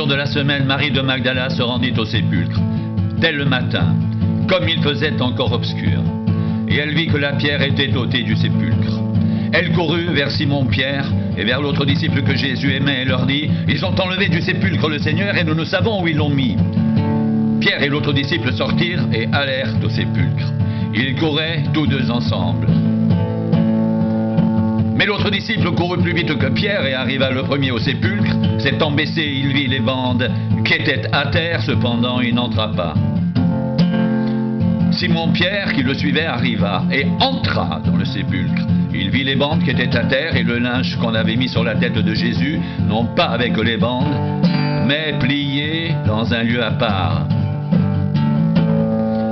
de la semaine, Marie de Magdala se rendit au sépulcre, dès le matin, comme il faisait encore obscur. Et elle vit que la pierre était ôtée du sépulcre. Elle courut vers Simon-Pierre et vers l'autre disciple que Jésus aimait et leur dit, « Ils ont enlevé du sépulcre le Seigneur et nous ne savons où ils l'ont mis. » Pierre et l'autre disciple sortirent et allèrent au sépulcre. Ils couraient tous deux ensemble. Mais l'autre disciple courut plus vite que Pierre et arriva le premier au sépulcre. S'étant baissé, il vit les bandes qui étaient à terre, cependant il n'entra pas. Simon-Pierre, qui le suivait, arriva et entra dans le sépulcre. Il vit les bandes qui étaient à terre et le linge qu'on avait mis sur la tête de Jésus, non pas avec les bandes, mais plié dans un lieu à part.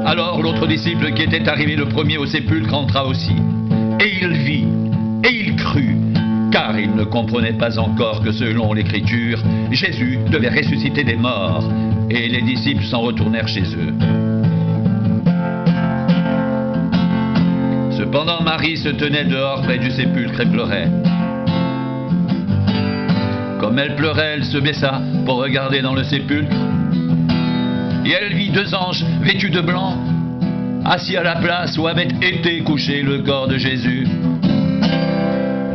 Alors l'autre disciple qui était arrivé le premier au sépulcre entra aussi. Et il vit, et il crut, car il ne comprenait pas encore que selon l'Écriture, Jésus devait ressusciter des morts. Et les disciples s'en retournèrent chez eux. Cependant, Marie se tenait dehors près du sépulcre et pleurait. Comme elle pleurait, elle se baissa pour regarder dans le sépulcre. Et elle vit deux anges vêtus de blanc, assis à la place où avait été couché le corps de Jésus.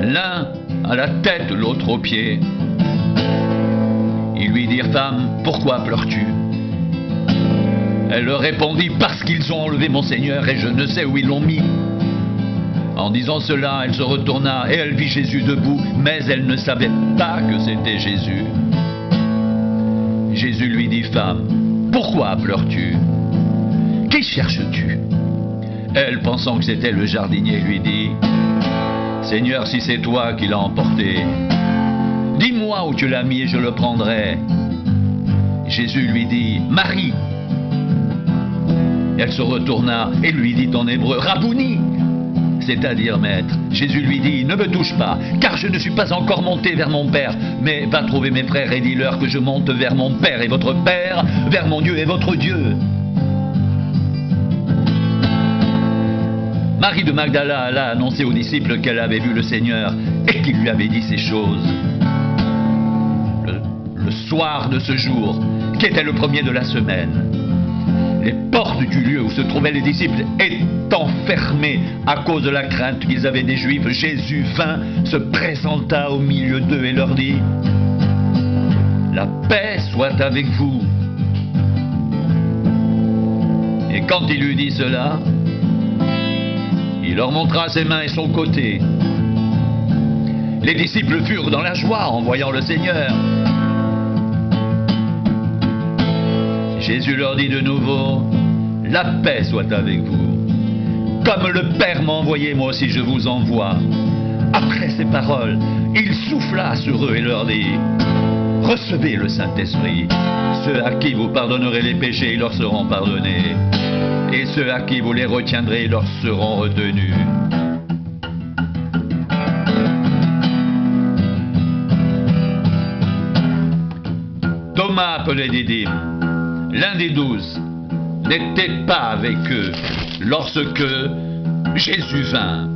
L'un à la tête, l'autre aux pieds. Ils lui dirent, « Femme, pourquoi pleures-tu » Elle leur répondit, « Parce qu'ils ont enlevé mon Seigneur et je ne sais où ils l'ont mis. » En disant cela, elle se retourna et elle vit Jésus debout, mais elle ne savait pas que c'était Jésus. Jésus lui dit, « Femme, pourquoi pleures-tu? Qui cherches-tu » Elle, pensant que c'était le jardinier, lui dit, « Seigneur, si c'est toi qui l'as emporté, dis-moi où tu l'as mis et je le prendrai. » Jésus lui dit, « Marie !» Elle se retourna et lui dit en hébreu, « Rabouni !» c'est-à-dire maître. Jésus lui dit, « Ne me touche pas, car je ne suis pas encore monté vers mon Père, mais va trouver mes frères et dis-leur que je monte vers mon Père et votre Père, vers mon Dieu et votre Dieu. » Marie de Magdala alla annoncer aux disciples qu'elle avait vu le Seigneur et qu'il lui avait dit ces choses. Le soir de ce jour, qui était le premier de la semaine, les portes du lieu où se trouvaient les disciples étant fermées à cause de la crainte qu'ils avaient des Juifs, Jésus vint, se présenta au milieu d'eux et leur dit, « La paix soit avec vous. » Et quand il eut dit cela, il leur montra ses mains et son côté. Les disciples furent dans la joie en voyant le Seigneur. Jésus leur dit de nouveau, « La paix soit avec vous. Comme le Père m'a envoyé, moi aussi je vous envoie. » Après ces paroles, il souffla sur eux et leur dit, « Recevez le Saint-Esprit. Ceux à qui vous pardonnerez les péchés, ils leur seront pardonnés. Et ceux à qui vous les retiendrez, ils leur seront retenus. » Thomas, appelé Didyme, l'un des 12, n'était pas avec eux lorsque Jésus vint.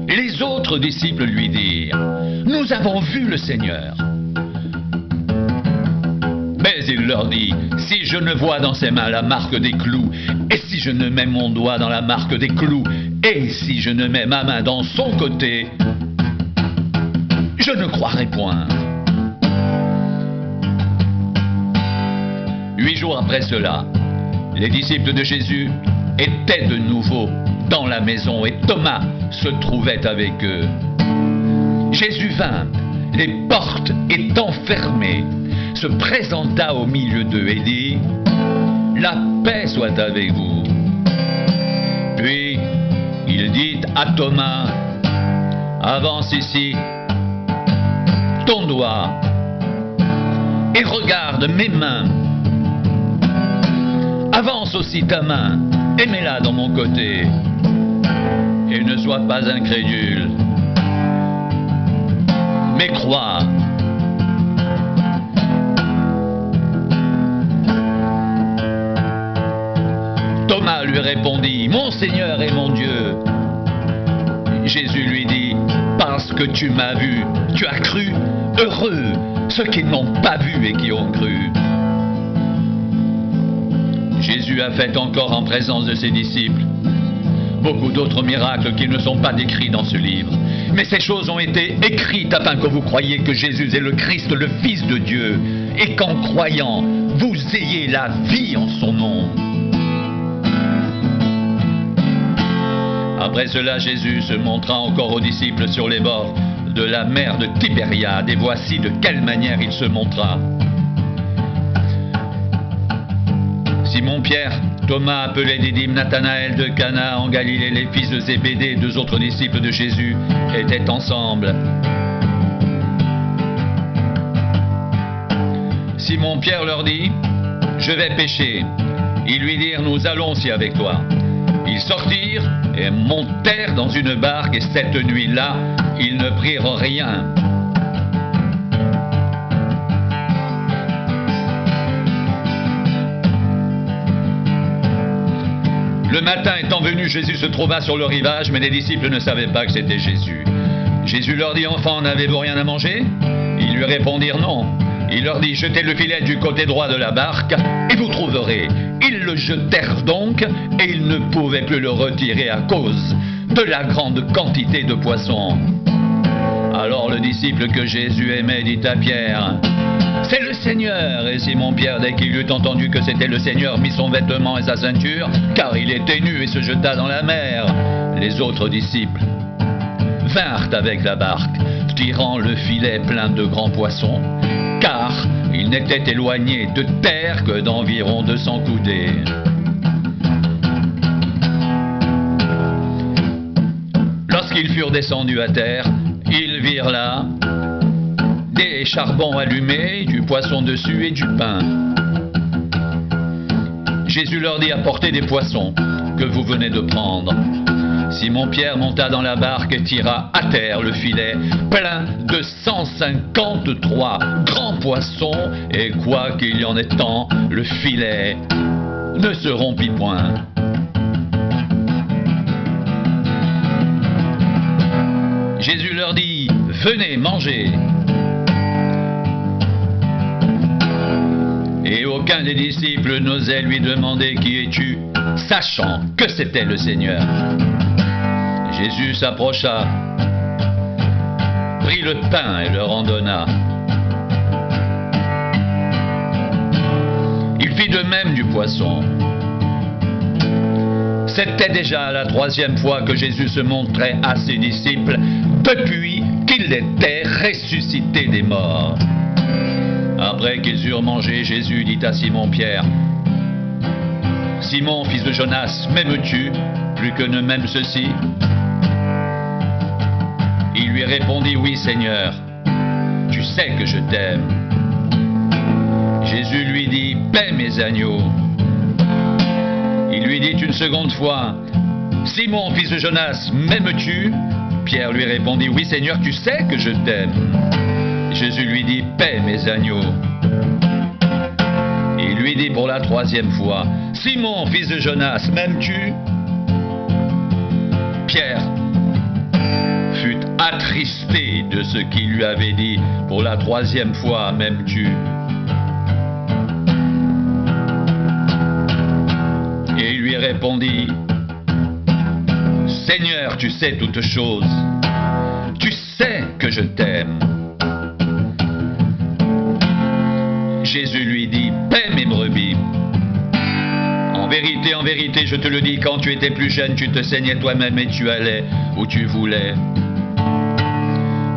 Les autres disciples lui dirent, « Nous avons vu le Seigneur. » Mais il leur dit, « Si je ne vois dans ses mains la marque des clous, et si je ne mets mon doigt dans la marque des clous, et si je ne mets ma main dans son côté, je ne croirai point. » 8 jours après cela, les disciples de Jésus étaient de nouveau dans la maison et Thomas se trouvait avec eux. Jésus vint, les portes étant fermées, se présenta au milieu d'eux et dit, « La paix soit avec vous. » Puis il dit à Thomas, « Avance ici ton doigt et regarde mes mains. Avance aussi ta main et mets-la dans mon côté. Et ne sois pas incrédule, mais crois. » Thomas lui répondit, « Mon Seigneur et mon Dieu. » Jésus lui dit, « parce que tu m'as vu, tu as cru. Heureux ceux qui n'ont pas vu et qui ont cru. Jésus a fait encore en présence de ses disciples beaucoup d'autres miracles qui ne sont pas décrits dans ce livre. Mais ces choses ont été écrites afin que vous croyiez que Jésus est le Christ, le Fils de Dieu, et qu'en croyant, vous ayez la vie en son nom. Après cela, Jésus se montra encore aux disciples sur les bords de la mer de Tibériade, et voici de quelle manière il se montra. Simon-Pierre, Thomas appelé Didyme, Nathanaël de Cana en Galilée, les fils de Zébédée et deux autres disciples de Jésus étaient ensemble. Simon-Pierre leur dit, « Je vais pêcher. » Ils lui dirent, « Nous allons aussi avec toi. » Ils sortirent et montèrent dans une barque, et cette nuit-là, ils ne prirent rien. Le matin étant venu, Jésus se trouva sur le rivage, mais les disciples ne savaient pas que c'était Jésus. Jésus leur dit, « Enfants, n'avez-vous rien à manger ?» Ils lui répondirent, « Non. » Il leur dit, « Jetez le filet du côté droit de la barque, et vous trouverez. » Ils le jetèrent donc, et ils ne pouvaient plus le retirer à cause de la grande quantité de poissons. Alors le disciple que Jésus aimait dit à Pierre, « C'est le Seigneur !» Et Simon-Pierre, dès qu'il eut entendu que c'était le Seigneur, mit son vêtement et sa ceinture, car il était nu, et se jeta dans la mer. Les autres disciples vinrent avec la barque, tirant le filet plein de grands poissons, car ils n'étaient éloignés de terre que d'environ 200 coudées. Lorsqu'ils furent descendus à terre, ils virent là des charbons allumés, du poisson dessus et du pain. Jésus leur dit, « Apportez des poissons que vous venez de prendre. » Simon-Pierre monta dans la barque et tira à terre le filet plein de 153 grands poissons, et quoi qu'il y en ait tant, le filet ne se rompit point. Jésus leur dit, « Venez manger. » Et aucun des disciples n'osait lui demander, « Qui es-tu ?» sachant que c'était le Seigneur. Jésus s'approcha, prit le pain et leur en donna. Il fit de même du poisson. C'était déjà la 3e fois que Jésus se montrait à ses disciples depuis qu'il était ressuscité des morts. Après qu'ils eurent mangé, Jésus dit à Simon-Pierre, « Simon, fils de Jonas, m'aimes-tu plus que ne m'aiment ceux-ci » Il lui répondit, « Oui, Seigneur, tu sais que je t'aime. » Jésus lui dit, « Paie mes agneaux. » Il lui dit une seconde fois, « Simon, fils de Jonas, m'aimes-tu » Pierre lui répondit, « Oui, Seigneur, tu sais que je t'aime. » Jésus lui dit, « Paie mes agneaux. » Il lui dit pour la 3e fois, « Simon, fils de Jonas, m'aimes-tu » Pierre fut attristé de ce qu'il lui avait dit pour la 3e fois, « M'aimes-tu » Et il lui répondit, « Seigneur, tu sais toutes choses. Tu sais que je t'aime. » Jésus lui dit, « Paie mes brebis. En vérité, je te le dis, quand tu étais plus jeune, tu te saignais toi-même et tu allais où tu voulais.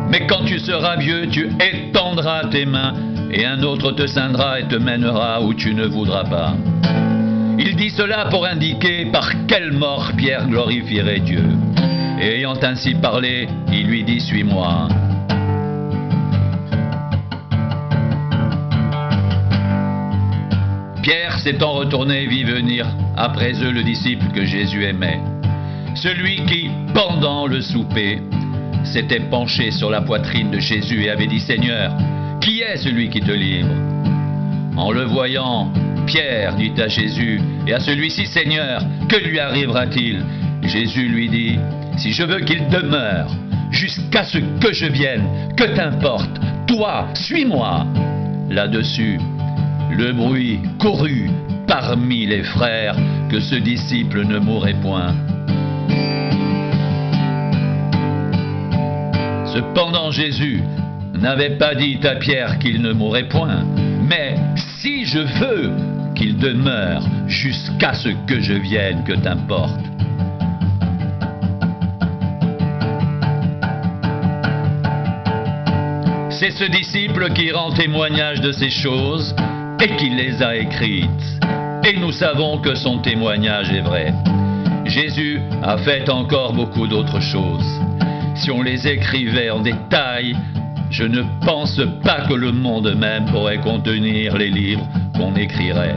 Mais quand tu seras vieux, tu étendras tes mains, et un autre te ceindra et te mènera où tu ne voudras pas. » Il dit cela pour indiquer par quelle mort Pierre glorifierait Dieu. Et ayant ainsi parlé, il lui dit, « Suis-moi. » Pierre s'étant retourné vit venir après eux le disciple que Jésus aimait, celui qui, pendant le souper, s'était penché sur la poitrine de Jésus et avait dit, « Seigneur, qui est celui qui te livre ?» En le voyant, Pierre dit à Jésus, et à celui-ci, « Seigneur, que lui arrivera-t-il » Jésus lui dit, « Si je veux qu'il demeure jusqu'à ce que je vienne. Que t'importe, toi, suis-moi. » Là-dessus, le bruit courut parmi les frères que ce disciple ne mourrait point. Cependant Jésus n'avait pas dit à Pierre qu'il ne mourrait point, mais si je veux qu'il demeure jusqu'à ce que je vienne, que t'importe. C'est ce disciple qui rend témoignage de ces choses et qui les a écrites. Et nous savons que son témoignage est vrai. Jésus a fait encore beaucoup d'autres choses. Si on les écrivait en détail, je ne pense pas que le monde même pourrait contenir les livres qu'on écrirait.